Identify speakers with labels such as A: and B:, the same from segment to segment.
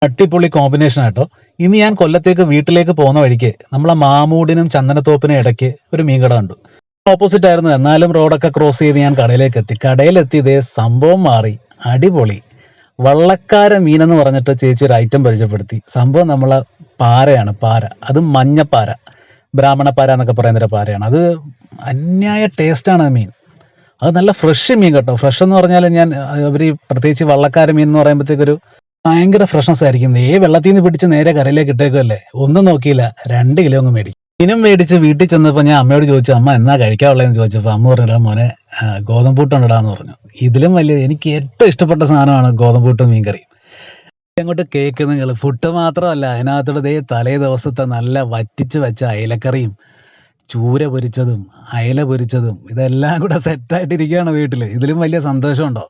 A: അടിപൊളി കോമ്പിനേഷൻ ആട്ടോ. ഇന്ന് ഞാൻ കൊല്ലത്തേക്ക് വീട്ടിലേക്ക് പോകുന്ന വഴിക്ക് നമ്മളെ മാമൂടിനും ചന്ദനത്തോപ്പിനും ഇടയ്ക്ക് ഒരു മീൻകട കണ്ടു. ഓപ്പോസിറ്റ് ആയിരുന്നു, എന്നാലും റോഡൊക്കെ ക്രോസ് ചെയ്ത് ഞാൻ കടയിലേക്ക് എത്തി. കടയിലെത്തി ഇതേ സംഭവം മാറി. അടിപൊളി വള്ളക്കാര മീനെന്ന് പറഞ്ഞിട്ട് ചേച്ചി ഒരു ഐറ്റം പരിചയപ്പെടുത്തി. സംഭവം നമ്മളെ പാരയാണ്, പാര. അത് മഞ്ഞപ്പാര, ബ്രാഹ്മണപ്പാര എന്നൊക്കെ പറയുന്നൊരു പാരയാണ്. അത് അന്യായ ടേസ്റ്റാണ് ആ മീൻ. അത് നല്ല ഫ്രഷ് മീൻ കേട്ടോ. ഫ്രഷ് എന്ന് പറഞ്ഞാൽ അവർ പ്രത്യേകിച്ച് വള്ളക്കാര മീൻ എന്ന് പറയുമ്പോഴത്തേക്കൊരു ഭയങ്കര ഫ്രഷ്നസ് ആയിരിക്കും. വെള്ളത്തിൽ നിന്ന് പിടിച്ച് നേരെ കരയിലേക്ക് ഇട്ടേക്കുമല്ലേ. ഒന്നും നോക്കിയില്ല, 2 കിലോ അങ്ങ് മേടിച്ചു. മീനും മേടിച്ച് വീട്ടിൽ ചെന്നപ്പോൾ ഞാൻ അമ്മയോട് ചോദിച്ചു, അമ്മ എന്നാ കഴിക്കാനുള്ളതെന്ന് ചോദിച്ചപ്പോൾ അമ്മ പറഞ്ഞിടാ മോനെ, ഗോതമ്പൂട്ടുണ്ടിടാന്ന് പറഞ്ഞു. ഇതിലും വലിയ എനിക്ക് ഏറ്റവും ഇഷ്ടപ്പെട്ട സാധനമാണ് ഗോതമ്പൂട്ടും മീൻകറിയും. അങ്ങോട്ട് കേക്ക് നിങ്ങൾ പുട്ട് മാത്രമല്ല, അതിനകത്തോടെ തലേ ദിവസത്തെ നല്ല വറ്റിച്ച് വെച്ച അയലക്കറിയും ചൂര പൊരിച്ചതും അയല പൊരിച്ചതും ഇതെല്ലാം കൂടെ സെറ്റായിട്ടിരിക്കുകയാണ് വീട്ടിൽ. ഇതിലും വലിയ സന്തോഷമുണ്ടോ?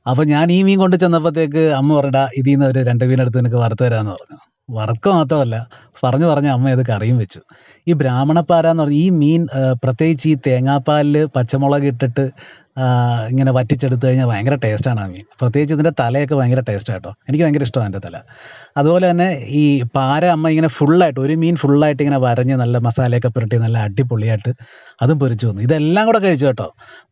A: അപ്പോൾ ഞാൻ ഈ മീൻ കൊണ്ട് ചെന്നപ്പോഴത്തേക്ക് അമ്മ പറഞ്ഞാ ഇതിൽ നിന്ന് ഒരു 2 മീനെടുത്ത് നിനക്ക് വറുത്ത് തരാമെന്ന് പറഞ്ഞു. വറുക്കുക മാത്രമല്ല, പറഞ്ഞ് അമ്മ ഇത് കറിയും വെച്ചു. ഈ ബ്രാഹ്മണപ്പാര എന്ന് പറഞ്ഞാൽ ഈ മീൻ പ്രത്യേകിച്ച് ഈ തേങ്ങാപ്പാലിൽ പച്ചമുളക് ഇട്ടിട്ട് ഇങ്ങനെ വറ്റിച്ചെടുത്ത് കഴിഞ്ഞാൽ ഭയങ്കര ടേസ്റ്റാണ് ആ മീൻ. പ്രത്യേകിച്ച് ഇതിൻ്റെ തലയൊക്കെ ഭയങ്കര ടേസ്റ്റാണ് കേട്ടോ. എനിക്ക് ഭയങ്കര ഇഷ്ടമാണ് എൻ്റെ തല. അതുപോലെ തന്നെ ഈ പാര അമ്മ ഇങ്ങനെ ഫുള്ളായിട്ട് ഒരു മീൻ ഫുള്ളായിട്ട് ഇങ്ങനെ വരഞ്ഞ് നല്ല മസാലയൊക്കെ പുരട്ടി നല്ല അടിപൊളിയായിട്ട് അതും പൊരിച്ചു തന്നു. ഇതെല്ലാം കൂടെ കഴിച്ചു കേട്ടോ.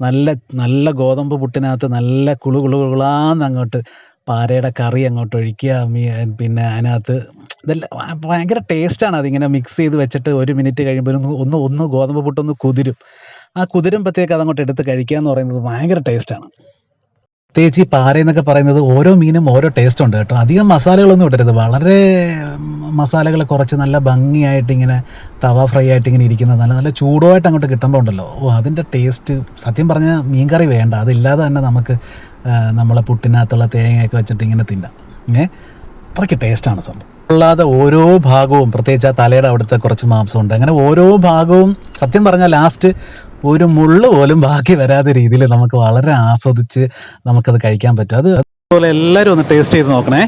A: നല്ല നല്ല ഗോതമ്പ് പുട്ടിനകത്ത് നല്ല കുളുകുളാന്ന് അങ്ങോട്ട് പാരയുടെ കറി അങ്ങോട്ട് ഒഴിക്കുക, പിന്നെ അതിനകത്ത് ഇതെല്ലാം ഭയങ്കര ടേസ്റ്റാണ്. അതിങ്ങനെ മിക്സ് ചെയ്ത് വെച്ചിട്ട് 1 മിനിറ്റ് കഴിയുമ്പോൾ ഒന്ന് ഗോതമ്പ് പുട്ടൊന്ന് കുതിരും. ആ കുതിരുമ്പോഴത്തേക്ക് അതങ്ങോട്ട് എടുത്ത് കഴിക്കുക എന്ന് പറയുന്നത് ഭയങ്കര ടേസ്റ്റാണ്. പ്രത്യേകിച്ച് ഈ പാര എന്നൊക്കെ പറയുന്നത് ഓരോ മീനും ഓരോ ടേസ്റ്റ് ഉണ്ട് കേട്ടോ. അധികം മസാലകളൊന്നും ഇടരുത്, വളരെ മസാലകൾ കുറച്ച് നല്ല ഭംഗിയായിട്ട് ഇങ്ങനെ തവ ഫ്രൈ ആയിട്ട് ഇങ്ങനെ ഇരിക്കുന്നത് നല്ല നല്ല ചൂടുമായിട്ട് അങ്ങോട്ട് കിട്ടുമ്പോൾ ഉണ്ടല്ലോ, അതിൻ്റെ ടേസ്റ്റ് സത്യം പറഞ്ഞാൽ മീൻകറി വേണ്ട. അതില്ലാതെ തന്നെ നമുക്ക് നമ്മളെ പുട്ടിനകത്തുള്ള തേങ്ങയൊക്കെ വെച്ചിട്ട് ഇങ്ങനെ തിന്നാം. അത്രയ്ക്ക് ടേസ്റ്റാണ് സംഭവം. അല്ലാതെ ഓരോ ഭാഗവും, പ്രത്യേകിച്ച് ആ തലയുടെ അവിടുത്തെ കുറച്ച് മാംസമുണ്ട്, അങ്ങനെ ഓരോ ഭാഗവും സത്യം പറഞ്ഞാൽ ലാസ്റ്റ് ഒരു മുള്ളു പോലും ബാക്കി വരാത്ത രീതിയിൽ നമുക്ക് വളരെ ആസ്വദിച്ച് നമുക്കത് കഴിക്കാൻ പറ്റും. അതുപോലെ എല്ലാവരും ഒന്ന് ടേസ്റ്റ് ചെയ്ത് നോക്കണേ.